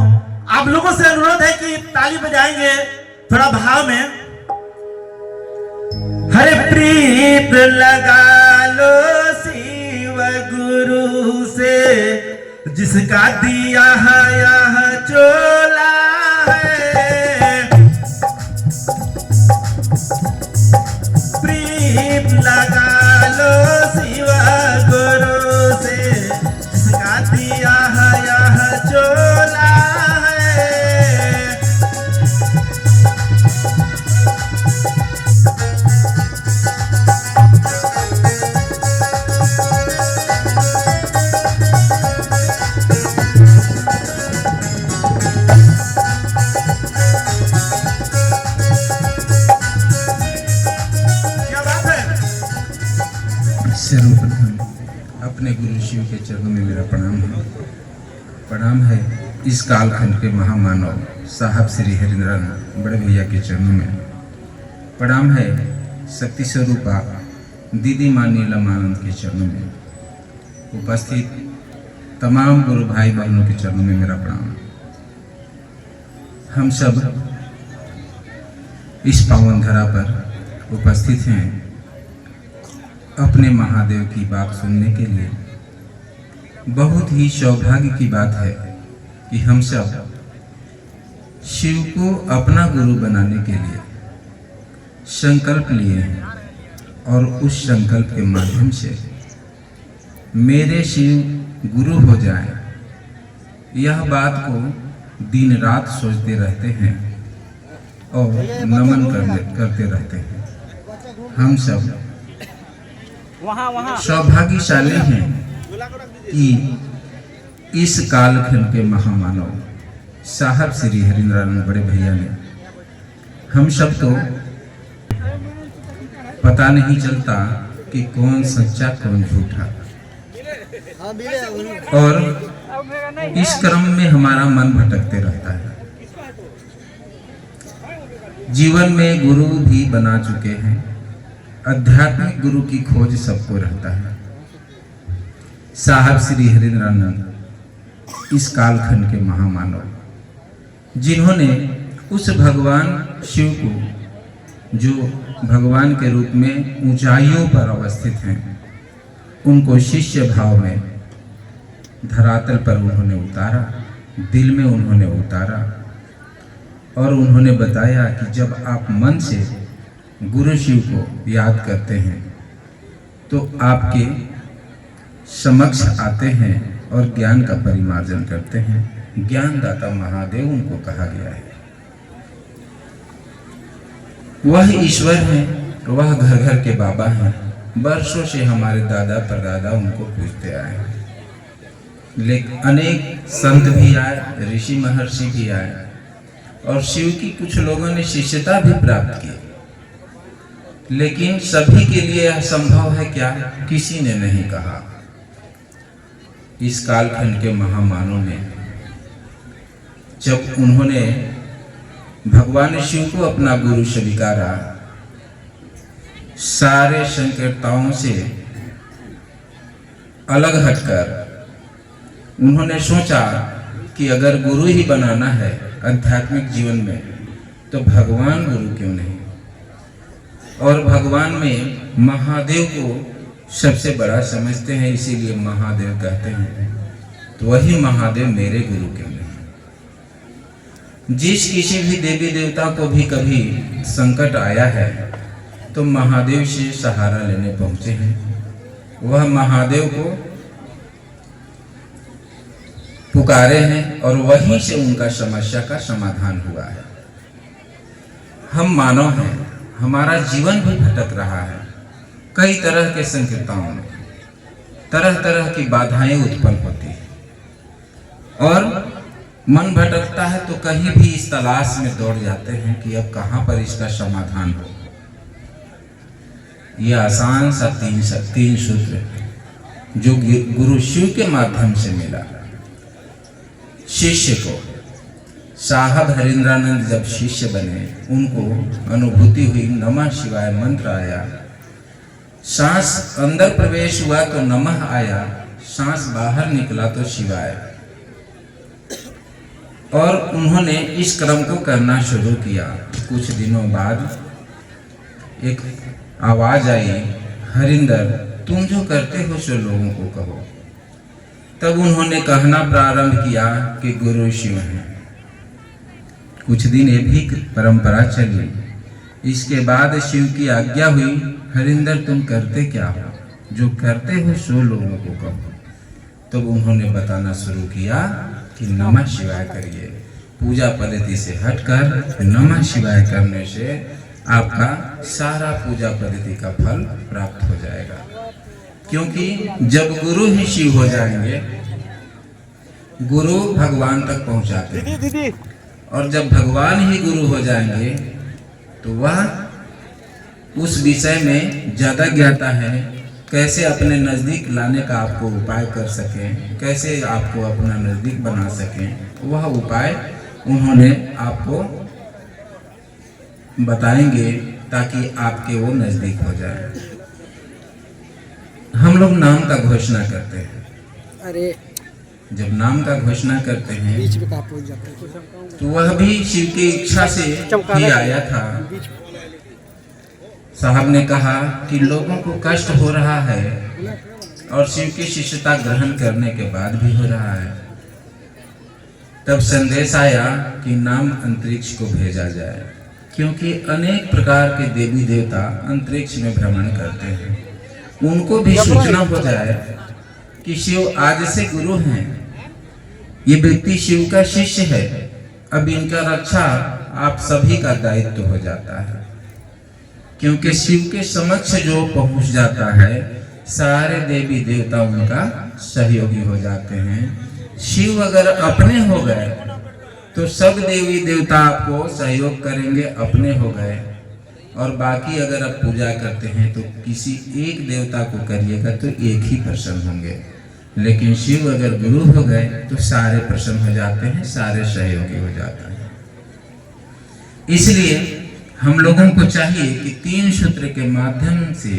आप लोगों से अनुरोध है कि ताली बजाएंगे थोड़ा भाव में। हरे प्रीत लगा लो शिव गुरु से, जिसका दिया है यह चोला है। प्रीत लगा लो शिव गुरु से, जिसका दिया है यह चोला है। सर्वप्रथम अपने गुरु शिव के चरणों में मेरा प्रणाम है। प्रणाम है इस कालखंड के महामानव साहब श्री हरिंद्रन बड़े भैया के चरणों में। प्रणाम है शक्ति स्वरूपा दीदी माँ नीलमानंद के चरणों में। उपस्थित तमाम गुरु भाई बहनों के चरणों में मेरा प्रणाम। हम सब इस पावन धरा पर उपस्थित हैं अपने महादेव की बात सुनने के लिए। बहुत ही सौभाग्य की बात है कि हम सब शिव को अपना गुरु बनाने के लिए संकल्प लिए हैं और उस संकल्प के माध्यम से मेरे शिव गुरु हो जाएं, यह बात को दिन रात सोचते रहते हैं और नमन करते रहते हैं। हम सब सौभाग्यशाली हैं कि इस कालखंड के महामानव साहब श्री हरिंद्रानंद बड़े भैया ने हम सब तो पता नहीं चलता कि कौन सच्चा कौन झूठा, और इस क्रम में हमारा मन भटकते रहता है। जीवन में गुरु भी बना चुके हैं, आध्यात्मिक गुरु की खोज सबको रहता है। साहब श्री हरिंद्रानंद इस कालखंड के महामानव, जिन्होंने उस भगवान शिव को जो भगवान के रूप में ऊंचाइयों पर अवस्थित हैं, उनको शिष्य भाव में धरातल पर उन्होंने उतारा, दिल में उन्होंने उतारा और उन्होंने बताया कि जब आप मन से गुरु शिव को याद करते हैं तो आपके समक्ष आते हैं और ज्ञान का परिमार्जन करते हैं। ज्ञानदाता महादेव उनको कहा गया है। वह ईश्वर हैं, वह घर घर के बाबा हैं। वर्षों से हमारे दादा परदादा उनको पूजते आए हैं। लेकिन अनेक संत भी आए, ऋषि महर्षि भी आए और शिव की कुछ लोगों ने शिष्यता भी प्राप्त की, लेकिन सभी के लिए यह संभव है क्या, किसी ने नहीं कहा। इस कालखंड के महामानव ने जब उन्होंने भगवान शिव को अपना गुरु स्वीकारा, सारे संकीर्ताओं से अलग हटकर उन्होंने सोचा कि अगर गुरु ही बनाना है आध्यात्मिक जीवन में तो भगवान गुरु क्यों नहीं। और भगवान में महादेव को सबसे बड़ा समझते हैं, इसीलिए महादेव कहते हैं। तो वही महादेव मेरे गुरु क्यों नहीं। जिस किसी भी देवी देवता को भी कभी संकट आया है तो महादेव से सहारा लेने पहुंचे हैं। वह महादेव को पुकारे हैं और वहीं से उनका समस्या का समाधान हुआ है। हम मानव हैं, हमारा जीवन भी भटक रहा है। कई तरह के संकीर्ताओं में तरह तरह की बाधाएं उत्पन्न होती है और मन भटकता है तो कहीं भी इस तलाश में दौड़ जाते हैं कि अब कहां पर इसका समाधान हो। यह आसान सा तीन सूत्र जो गुरु शिव के माध्यम से मिला शिष्य को, साहब हरिंद्रानंद जब शिष्य बने, उनको अनुभूति हुई, नमः शिवाय मंत्र आया, सांस अंदर प्रवेश हुआ तो नमः आया, सांस बाहर निकला तो शिवाय। और उन्होंने इस क्रम को करना शुरू किया। कुछ दिनों बाद एक आवाज आई, हरिंदर तुम जो करते हो सो लोगों को कहो। तब उन्होंने कहना प्रारंभ किया कि गुरु शिव हैं। कुछ दिन ये भी परंपरा चली। इसके बाद शिव की आज्ञा हुई, हरिंदर तुम करते क्या हो, जो करते हो सो लोगों को कहो। तब उन्होंने बताना शुरू किया कि नमः शिवाय करिए। पूजा पद्धति से हटकर नमः शिवाय करने से आपका सारा पूजा पद्धति का फल प्राप्त हो जाएगा। क्योंकि जब गुरु ही शिव हो जाएंगे, गुरु भगवान तक पहुंचाते हैं, और जब भगवान ही गुरु हो जाएंगे तो वह उस विषय में ज्यादा ज्ञाता है, कैसे अपने नजदीक लाने का आपको उपाय कर सकें, कैसे आपको अपना नजदीक बना सकें, वह उपाय उन्होंने आपको बताएंगे ताकि आपके वो नजदीक हो जाए। हम लोग नाम का घोषणा करते हैं। अरे जब नाम का घोषणा करते हैं बीच में कहाँ पहुंच जाते हैं? तो वह भी शिव की इच्छा से ही आया था। साहब ने कहा कि लोगों को कष्ट हो रहा है और शिव की शिष्यता ग्रहण करने के बाद भी हो रहा है। तब संदेश आया कि नाम अंतरिक्ष को भेजा जाए, क्योंकि अनेक प्रकार के देवी देवता अंतरिक्ष में भ्रमण करते हैं। उनको भी सूचना हो जाए कि शिव आज से गुरु हैं, ये व्यक्ति शिव का शिष्य है, अब इनका रक्षा आप सभी का दायित्व हो जाता है। क्योंकि शिव के समक्ष जो पहुंच जाता है, सारे देवी देवता उनका सहयोगी हो जाते हैं। शिव अगर अपने हो गए तो सब देवी देवता आपको सहयोग करेंगे, अपने हो गए। और बाकी अगर आप पूजा करते हैं तो किसी एक देवता को करिएगा तो एक ही प्रसन्न होंगे, लेकिन शिव अगर गुरु हो गए तो सारे प्रसन्न हो जाते हैं, सारे सहयोगी हो जाते हैं। इसलिए हम लोगों को चाहिए कि 3 सूत्र के माध्यम से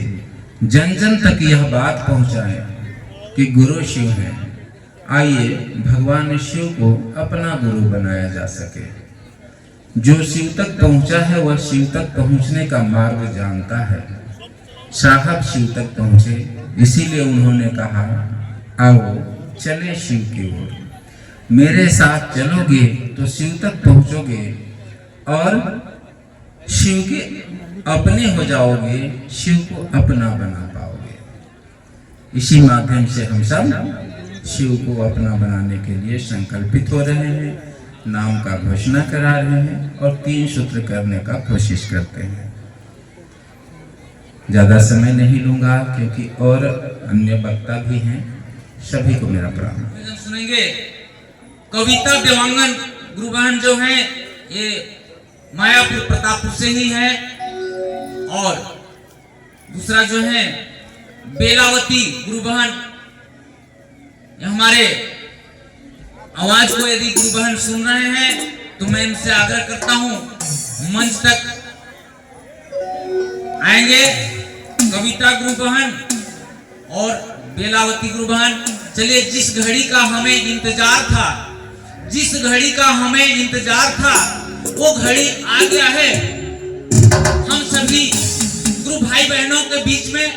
जन जन तक यह बात पहुंचाएं कि गुरु शिव हैं। आइए भगवान शिव को अपना गुरु बनाया जा सके। जो शिव तक पहुंचा है वह शिव तक पहुंचने का मार्ग जानता है। साहब शिव तक पहुंचे, इसीलिए उन्होंने कहा आओ चले शिव की ओर, मेरे साथ चलोगे तो शिव तक पहुंचोगे और शिव के अपने हो जाओगे, शिव को अपना बना पाओगे। इसी माध्यम से हम सब शिव को अपना बनाने के लिए संकल्पित हो रहे हैं, नाम का घोषणा करा रहे हैं और 3 सूत्र करने का कोशिश करते हैं। ज्यादा समय नहीं लूंगा क्योंकि और अन्य वक्ता भी हैं। सभी को मेरा प्रणाम। सुनेंगे कविता देवांगन गुरु बहन जो हैं, ये मायापुर प्रतापपुर से ही है। और दूसरा जो है बेलावती गुरु बहन, हमारे आवाज को यदि गुरु बहन सुन रहे हैं तो मैं इनसे आग्रह करता हूं मंच तक आएंगे। कविता गुरु बहन और बेलावती गुरु बहन, चलिए जिस घड़ी का हमें इंतजार था, जिस घड़ी का हमें इंतजार था वो घड़ी आ गया है। हम सभी गुरु भाई बहनों के बीच में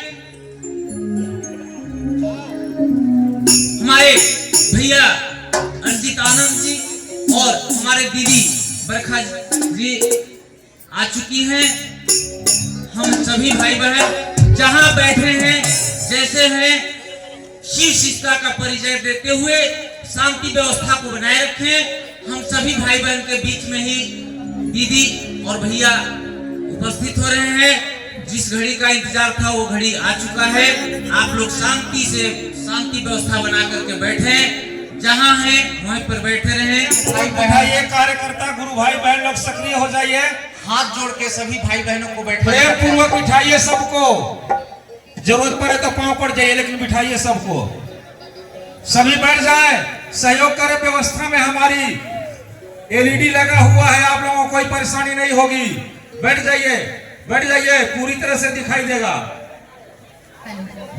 हमारे भैया अंजित आनंद जी और हमारे दीदी बरखा जी आ चुकी हैं। हम सभी भाई बहन जहां बैठे हैं, जैसे हैं, शिव शिष्टता का परिचय देते हुए शांति व्यवस्था को बनाए रखें। हम सभी भाई बहन के बीच में ही दीदी और भैया उपस्थित हो रहे हैं। जिस घड़ी का इंतजार था वो घड़ी आ चुका है। आप लोग शांति से शांति व्यवस्था बना करके बैठे, जहां हैं वहीं पर बैठे रहें। बैठाइए कार्यकर्ता गुरु भाई बहन लोग सक्रिय हो जाइए, हाथ जोड़ के सभी भाई बहनों को बैठे प्रेम पूर्वक बिठाइए सबको। जरूरत पड़े तो पांव पड़ जाइए, लेकिन बिठाइए सबको। सभी बैठ जाए, सहयोग करें व्यवस्था में हमारी। एलईडी लगा हुआ है, आप लोगों को कोई परेशानी नहीं होगी। बैठ जाइए, बैठ जाइए, पूरी तरह से दिखाई देगा।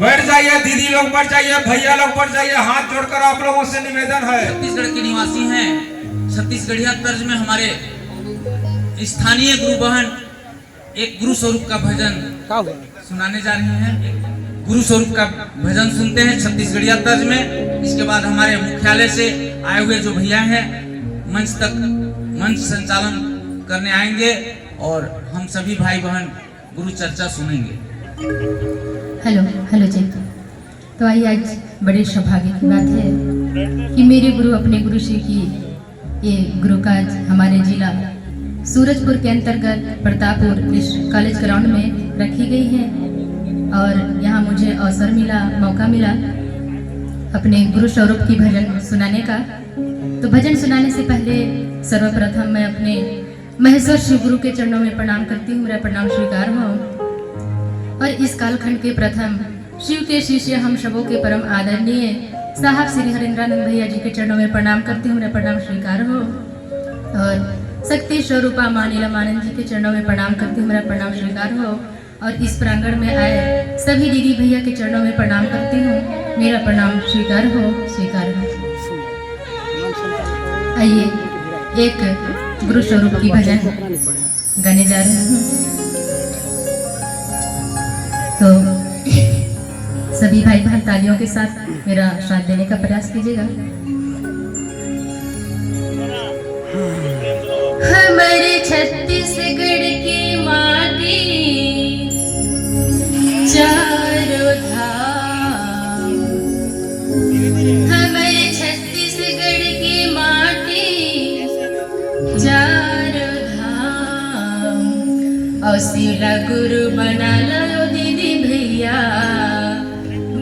बैठ जाइए, दीदी लोग बैठ जाइए, भैया लोग बैठ जाइए, हाथ जोड़कर आप लोगों से निवेदन है। छत्तीसगढ़ के निवासी हैं। छत्तीसगढ़िया तर्ज में हमारे स्थानीय गुरु बहन एक गुरु स्वरूप का भजन सुनाने जा रही हैं। गुरु स्वरूप का भजन सुनते हैं छत्तीसगढ़िया तर्ज में। इसके बाद हमारे मुख्यालय से आए हुए जो भैया हैं मंच तक मंच संचालन करने आएंगे और हम सभी भाई बहन गुरु चर्चा सुनेंगे। हेलो जी। तो आइए, आज बड़े सौभाग्य की बात है कि मेरे गुरु अपने गुरु श्री की ये गुरु काज हमारे जिला सूरजपुर के अंतर्गत प्रतापपुर इस कॉलेज ग्राउंड में रखी गई है और यहाँ मुझे अवसर मिला, मौका मिला अपने गुरु स्वरूप की भजन सुनाने का। तो भजन सुनाने से पहले सर्वप्रथम मैं अपने महेश्वर शिव गुरु के चरणों में प्रणाम करती हूँ। मेरा प्रणाम स्वीकार हो। और इस कालखंड के प्रथम शिव के शिष्य हम सबों के परम आदरणीय साहब श्री हरेंद्रानंद भैया जी के चरणों में प्रणाम करती हूँ। मेरा प्रणाम स्वीकार हो। और शक्ति स्वरूपा माँ नीलमानंद जी के चरणों में प्रणाम करती हूँ। मेरा प्रणाम स्वीकार हो। और इस प्रांगण में आए सभी दीदी भैया के चरणों में प्रणाम करती हूँ। मेरा प्रणाम स्वीकार हो, स्वीकार हो। आइए, एक गुरु स्वरूप की भजन गाने जा रही हूँ। तो सभी भाई बहन तालियों के साथ मेरा साथ देने का प्रयास कीजिएगा। हमारे छत्तीसगढ़ की माटी चारों धाम, हमारे छत्तीसगढ़ की माटी चारों धाम, और शिवला गुरु बना लो दीदी भैया,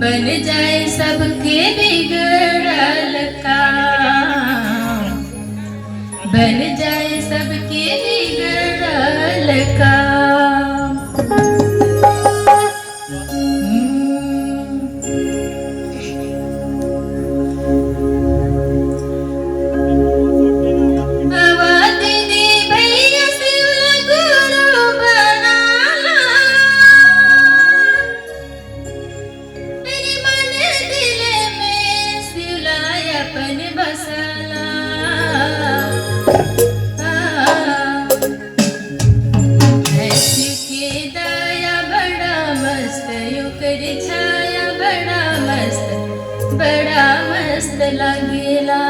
बन जाए सबके बिगड़ल काम, बन जाए सबके बिगड़ल काम। बड़ा मस्त लगेला।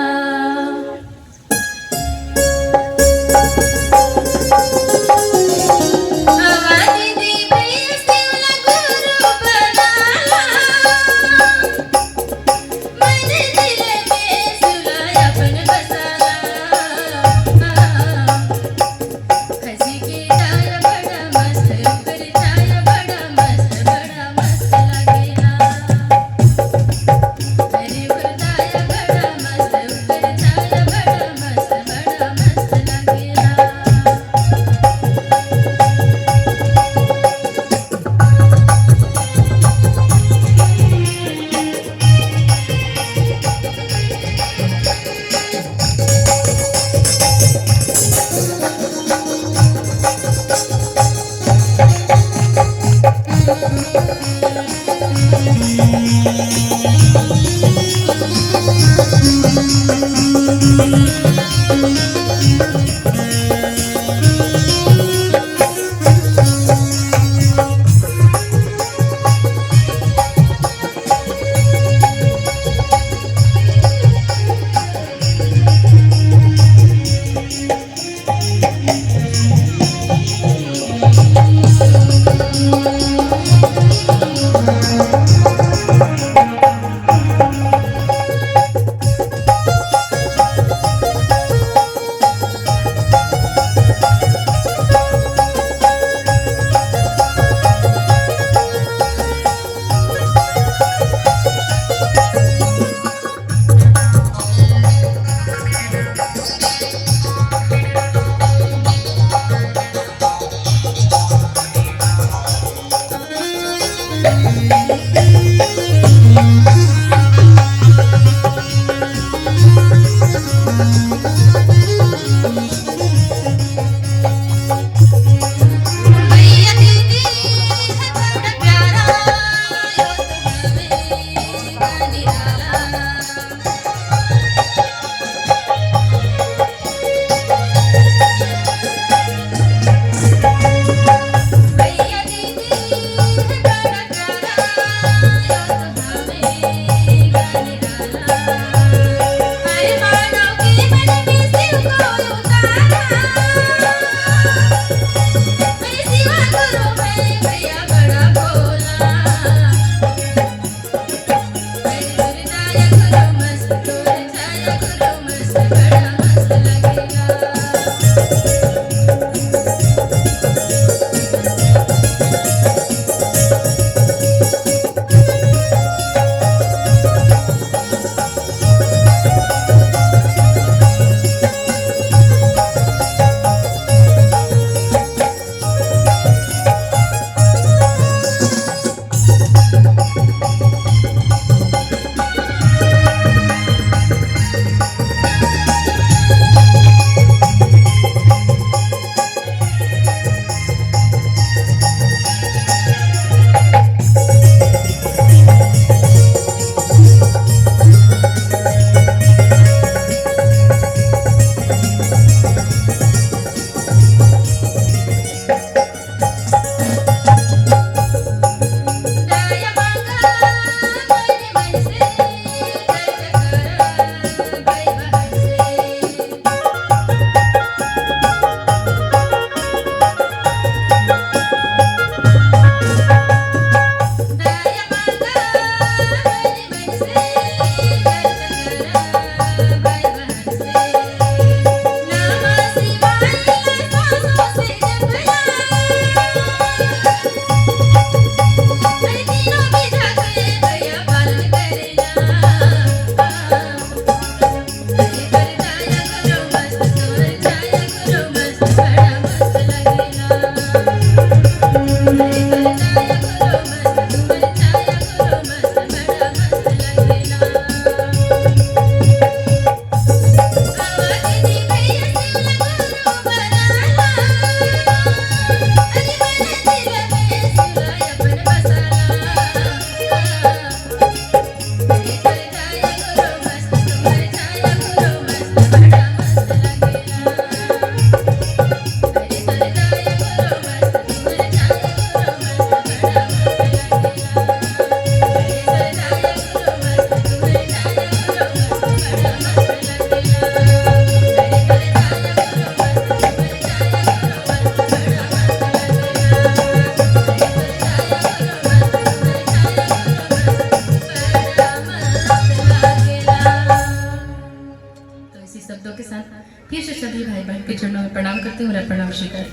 शब्दों के साथ फिर से सभी भाई बहन के चरणों में प्रणाम करते हुए मेरा प्रणाम स्वीकार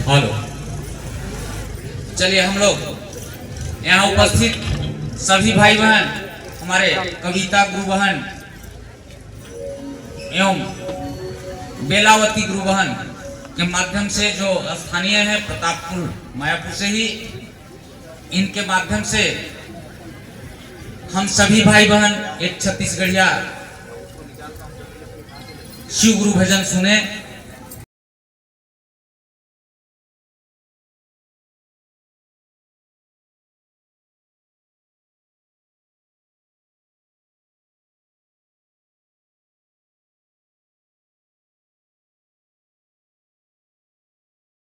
हेलो, चलिए हम लोग यहाँ उपस्थित सभी भाई बहन, हमारे कविता गुरु बहन एवं बेलावती गुरु बहन के माध्यम से जो स्थानीय है प्रतापपुर मायापुर से ही, इनके माध्यम से हम सभी भाई बहन एक छत्तीसगढ़िया शिव गुरु भजन सुने।